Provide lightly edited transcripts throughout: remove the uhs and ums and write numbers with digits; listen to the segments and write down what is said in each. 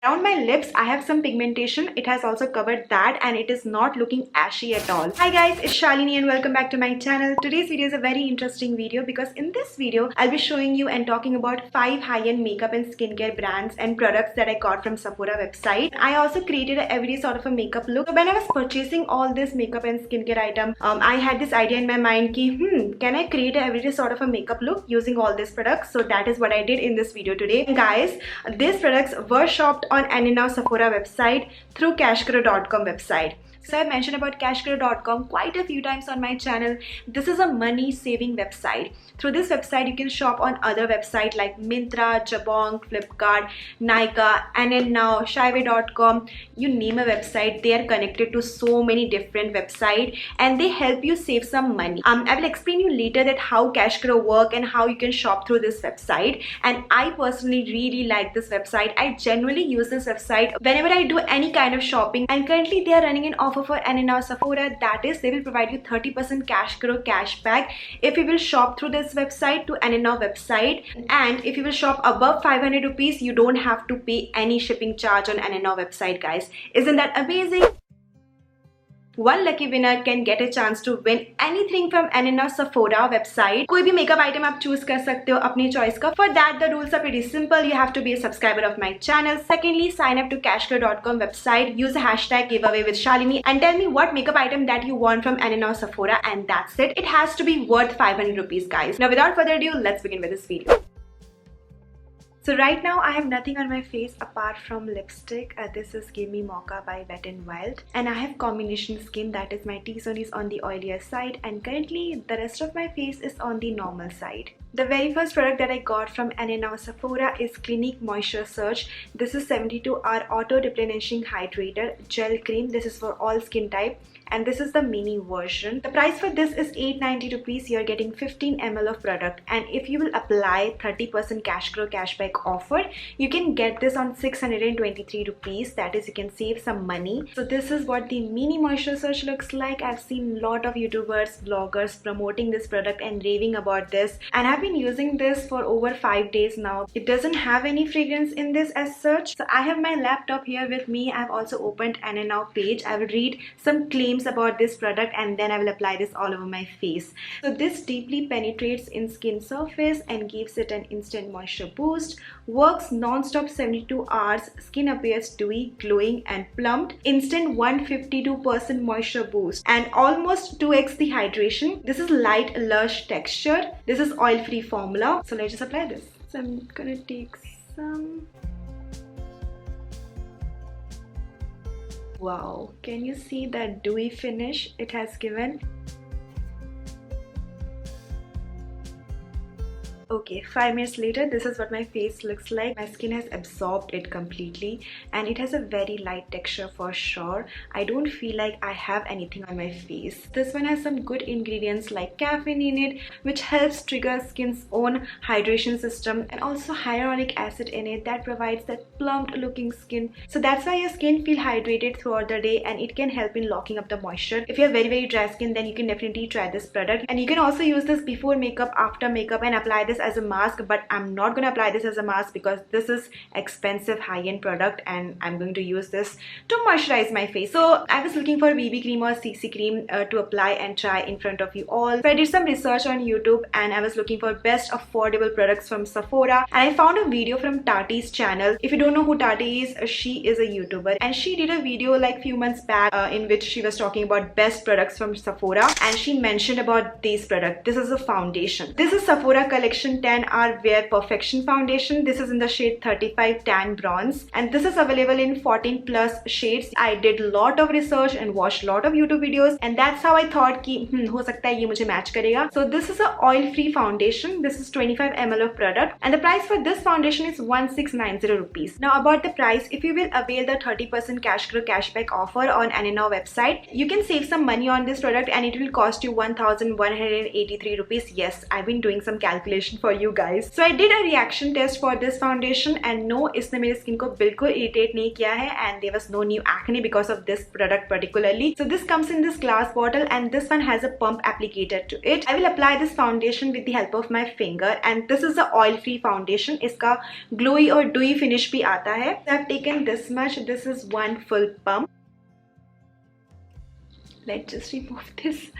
Around my lips, I have some pigmentation. It has also covered that and it is not looking ashy at all. Hi guys, it's Shalini and welcome back to my channel. Today's video is a very interesting video because in this video, I'll be showing you and talking about 5 high-end makeup and skincare brands and products that I got from SEPHORA website. I also created a everyday sort of a makeup look. So when I was purchasing all this makeup and skincare item, I had this idea in my mind ki, can I create a everyday sort of a makeup look using all these products? So that is what I did in this video today. And guys, these products were shopped on NNNOW SEPHORA website through CashKaro.com website. So I've mentioned about CashKaro.com quite a few times on my channel. This is a money saving website. Through this website, you can shop on other websites like Myntra, Jabong, Flipkart, Nykaa, NNNOW, Shyway.com. You name a website, they are connected to so many different websites and they help you save some money. I will explain you later that how CashKaro work and how you can shop through this website. And I personally really like this website. I generally use this website whenever I do any kind of shopping. And currently they are running an offer for NNNOW SEPHORA, that is they will provide you 30% CashKaro cashback if you will shop through this website to NNNOW website, and if you will shop above 500 rupees you don't have to pay any shipping charge on NNNOW website. Guys, isn't that amazing? One lucky winner can get a chance to win anything from NNNOW SEPHORA website. कोई भी makeup item आप choose कर सकते हो अपनी choice का. For that, the rules are pretty simple. You have to be a subscriber of my channel. Secondly, sign up to CashKaro.com website. Use the hashtag giveaway with Shalini and tell me what makeup item that you want from NNNOW SEPHORA, and that's it. It has to be worth 500 rupees, guys. Now, without further ado, let's begin with this video. So right now I have nothing on my face apart from lipstick. This is Give Me Mocha by Wet n Wild, and I have combination skin, that is my T-zone is on the oilier side and currently the rest of my face is on the normal side. The very first product that I got from NNNOW SEPHORA is Clinique Moisture Surge. This is 72-hour auto replenishing hydrator gel cream. This is for all skin type and this is the mini version. The price for this is 890 rupees. You're getting 15 ml of product, and if you will apply 30% CashKaro cashback offer, you can get this on 623 rupees. That is, you can save some money. So this is what the mini moisture surge looks like. I've seen a lot of YouTubers, vloggers promoting this product and raving about this, and I've been using this for over 5 days now. It doesn't have any fragrance in this as such. So I have my laptop here with me. I've also opened NNNOW page. I will read some claims about this product and then I will apply this all over my face. So this deeply penetrates in skin surface and gives it an instant moisture boost. Works non-stop 72 hours. Skin appears dewy, glowing and plumped. Instant 152% moisture boost and almost 2x the hydration. This is light lush texture. This is oil-free formula. So let's just apply this. So I'm gonna take some. Wow, can you see that dewy finish it has given? Okay, 5 minutes later, this is what my face looks like. My skin has absorbed it completely and it has a very light texture for sure. I don't feel like I have anything on my face. This one has some good ingredients like caffeine in it, which helps trigger skin's own hydration system, and also hyaluronic acid in it that provides that plumped looking skin. So that's why your skin feels hydrated throughout the day and it can help in locking up the moisture. If you have very dry skin, then you can definitely try this product, and you can also use this before makeup, after makeup, and apply this as a mask. But I'm not going to apply this as a mask because this is expensive high-end product and I'm going to use this to moisturize my face. So I was looking for BB cream or CC cream to apply and try in front of you all. So I did some research on YouTube and I was looking for best affordable products from SEPHORA, and I found a video from Tati's channel. If you don't know who Tati is, she is a YouTuber and she did a video like few months back in which she was talking about best products from SEPHORA, and she mentioned about this product. This is a foundation. This is SEPHORA collection 10-hour Wear Perfection Foundation. This is in the shade 35 Tan Bronze and this is available in 14 plus shades. I did a lot of research and watched a lot of YouTube videos, and that's how I thought ki ho sakta hai ye mujhe match karega. So this is a oil free foundation. This is 25 ml of product and the price for this foundation is 1690 rupees. Now about the price, if you will avail the 30% CashKaro cashback offer on NNNOW website, you can save some money on this product and it will cost you 1183 rupees. Yes, I've been doing some calculation for you guys. So I did a reaction test for this foundation and no, इसने मेरी skin को बिल्कुल irritate नहीं किया है and there was no new acne because of this product particularly. So this comes in this glass bottle and this one has a pump applicator to it. I will apply this foundation with the help of my finger and this is a oil free foundation. इसका glowy और dewy finish भी आता है. So I have taken this much. This is one full pump. Let's just remove this.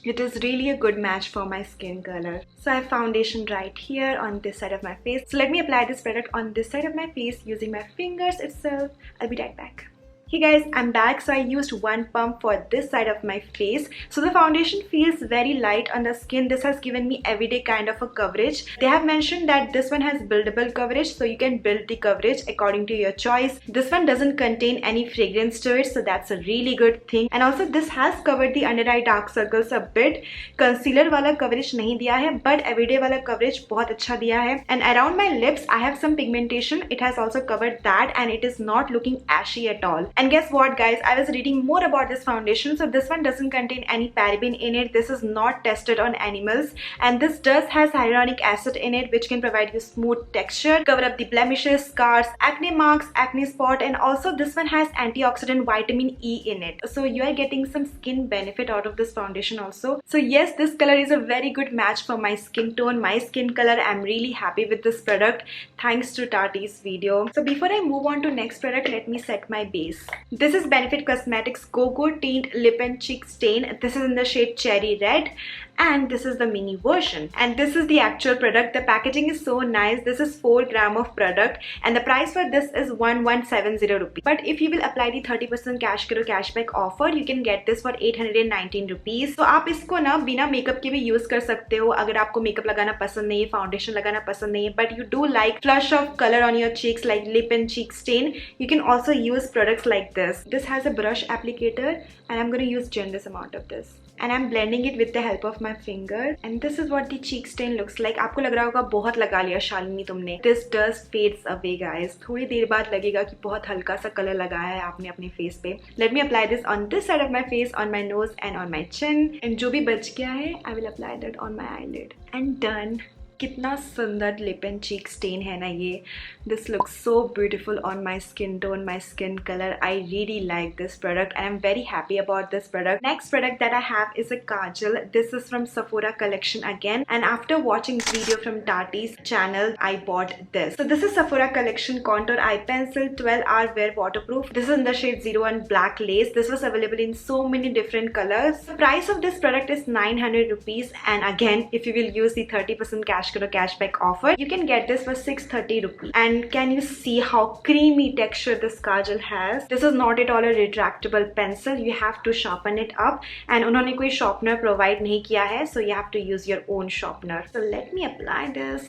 It is really a good match for my skin color. So I have foundation right here on this side of my face. So let me apply this product on this side of my face using my fingers itself. I'll be right back. Hey guys, I'm back. So I used one pump for this side of my face. So the foundation feels very light on the skin. This has given me everyday kind of a coverage. They have mentioned that this one has buildable coverage, so you can build the coverage according to your choice. This one doesn't contain any fragrance to it, so that's a really good thing. And also this has covered the under eye dark circles a bit. Concealer वाला coverage नहीं दिया है, but everyday वाला coverage बहुत अच्छा दिया है. And around my lips, I have some pigmentation. It has also covered that, and it is not looking ashy at all. And guess what guys, I was reading more about this foundation. So this one doesn't contain any paraben in it. This is not tested on animals and this does has hyaluronic acid in it, which can provide you smooth texture, cover up the blemishes, scars, acne marks, acne spot, and also this one has antioxidant vitamin E in it. So you are getting some skin benefit out of this foundation also. So yes, this color is a very good match for my skin tone, my skin color. I'm really happy with this product thanks to Tati's video. So before I move on to next product, let me set my base. This is Benefit Cosmetics Cocoa Tint Lip and Cheek Stain. This is in the shade Cherry Red and this is the mini version. And this is the actual product. The packaging is so nice. This is 4 grams of product and the price for this is 1170 rupees. But if you will apply the 30% CashKaro cashback offer, you can get this for 819 rupees. So आप इसको ना बिना makeup के भी use कर सकते हो अगर आपको मेकअप लगाना पसंद नहीं है, फाउंडेशन लगाना पसंद नहीं है, but you do like flush of color on your cheeks like lip and cheek stain, you can also use products like this. This has a brush applicator and I'm going to use generous amount of this. And I'm blending it with the help of my finger. And this is what the cheek stain looks like. आपको लग रहा होगा बहुत लगा लिया शालिनी तुमने. This does fades away guys. थोड़ी देर बाद लगेगा कि बहुत हल्का सा कलर लगाया है आपने अपने फेस पे. Let me apply this on this side of my face, on my nose and on my chin. And जो भी बच गया है, I will apply that on my eyelid. And done. कितना सुंदर लिप एंड चीक स्टेन है ना ये. This looks so beautiful on my skin tone, my skin color. I really like this product and I'm very happy about this product. Next product that I have is a kajal. This is from Sephora collection again, and after watching this video from Tati's channel, I bought this. So this is Sephora collection contour eye pencil, 12-hour wear waterproof. This is in the shade 01 black lace. This was available in so many different colors. The price of this product is 900 rupees, and again if you will use the 30% CashKaro cashback offer, you can get this for 630 rupees. And can you see how creamy texture this kajal has? This is not at all a retractable pencil. You have to sharpen it up and उन्होंने कोई sharpener provide नहीं किया है, so you have to use your own sharpener. So let me apply this.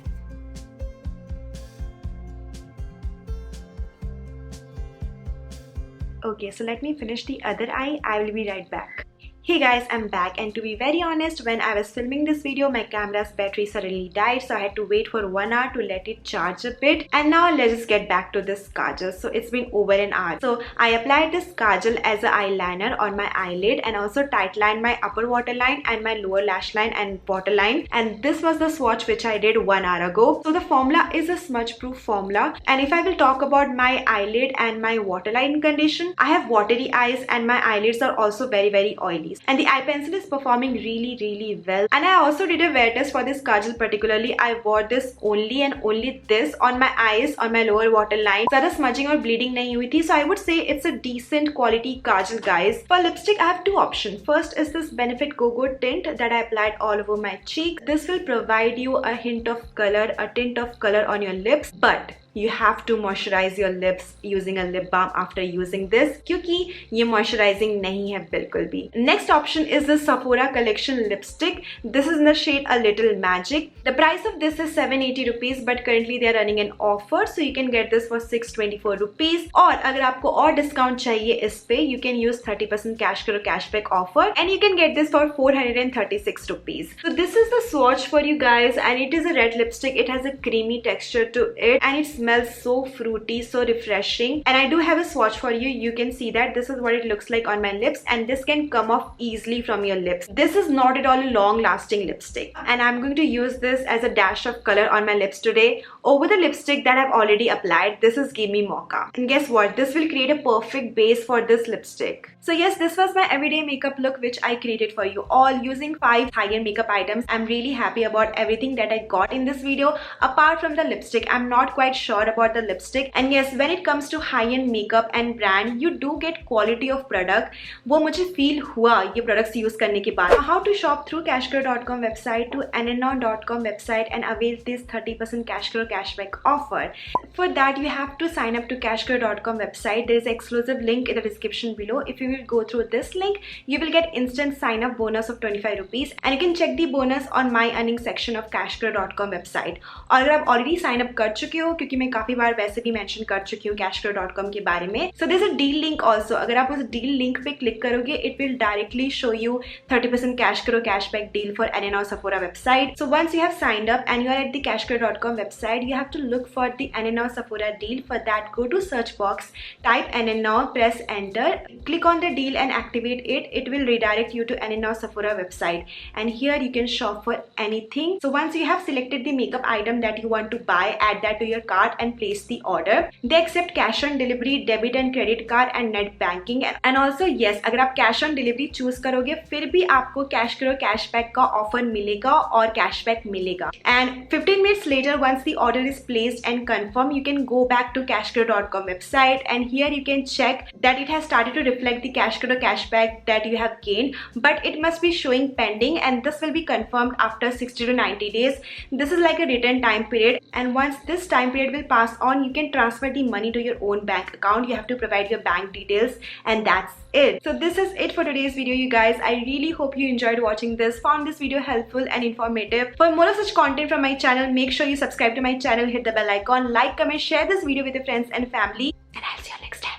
Okay, so let me finish the other eye. I will be right back. Hey guys, I'm back, and to be very honest, when I was filming this video, my camera's battery suddenly died, so I had to wait for 1 hour to let it charge a bit. And now let's just get back to this kajal. So it's been over an hour. So I applied this kajal as an eyeliner on my eyelid and also tight lined my upper waterline and my lower lash line and waterline. And this was the swatch which I did 1 hour ago. So the formula is a smudge proof formula. And if I will talk about my eyelid and my waterline condition, I have watery eyes and my eyelids are also very oily. And the eye pencil is performing really well. And I also did a wear test for this kajal particularly. I wore this only and only this on my eyes, on my lower waterline. ज़्यादा smudging और bleeding नहीं हुई थी. So I would say it's a decent quality kajal guys. For lipstick I have two options. First is this Benefit Cocoa Tint that I applied all over my cheek. This will provide you a hint of color, a tint of color on your lips, but you have to moisturize your lips using a lip balm after using this क्योंकि ये moisturizing नहीं है बिल्कुल भी. Next option is the Sephora collection lipstick. This is in the shade A Little Magic. The price of this is 780 rupees, but currently they are running an offer, so you can get this for 624 rupees. और अगर आपको और discount चाहिए इस पे, you can use 30% CashKaro cashback offer, and you can get this for 436 rupees. So this is the swatch for you guys, and it is a red lipstick. It has a creamy texture to it, and it's smells so fruity, so refreshing. And I do have a swatch for you. You can see that this is what it looks like on my lips, and this can come off easily from your lips. This is not at all a long lasting lipstick, and I'm going to use this as a dash of color on my lips today over the lipstick that I've already applied. This is Give Me Mocha, and guess what, this will create a perfect base for this lipstick. So yes, this was my everyday makeup look which I created for you all using 5 high-end makeup items. I'm really happy about everything that I got in this video. Apart from the lipstick, I'm not quite sure about the lipstick. And yes, when it comes to high-end makeup and brand, you do get quality of product. वो मुझे feel हुआ ये products use करने के बाद. How to shop through CashKaro.com website to NNNOW.com website and avail this 30% CashKaro cashback offer. For that, you have to sign up to CashKaro.com website. There is an exclusive link in the description below. If you will go through this link, you will get instant sign up bonus of 25 rupees, and you can check the bonus on my earning section of CashKaro.com website. और अगर आप already sign up कर चुके हो, क्योंकि मैं काफी बार वैसे भी mention कर चुकी हूँ CashKaro.com के बारे में. So there's a deal link also. अगर आप उस deal link पे click करोगे, it will directly show you 30% CashKaro cashback deal for NNNOW Sephora website. So once you have signed up and you are at the CashKaro.com website, you have to look for the NNNOW Sephora deal. For that, go to search box, type NNNOW, press enter, click on the deal and activate it. It will redirect you to NNNOW Sephora website, and here you can shop for anything. So once you have selected the makeup item that you want to buy, add that to your cart and place the order. They accept cash on delivery, debit and credit card and net banking. And also yes, अगर आप cash on delivery choose करोगे, फिर भी आपको CashKaro cashback का offer मिलेगा और cashback मिलेगा. And 15 minutes later, once the order is placed and confirmed, you can go back to CashKaro.com website, and here you can check that it has started to reflect the CashKaro cashback that you have gained, but it must be showing pending, and this will be confirmed after 60 to 90 days. This is like a return time period, and once this time period will pass on, you can transfer the money to your own bank account. You have to provide your bank details, and that's it. So this is it for today's video, you guys. I really hope you enjoyed watching this, found this video helpful and informative. For more of such content from my channel, make sure you subscribe to my channel, hit the bell icon, like, comment, share this video with your friends and family, and I'll see you next time.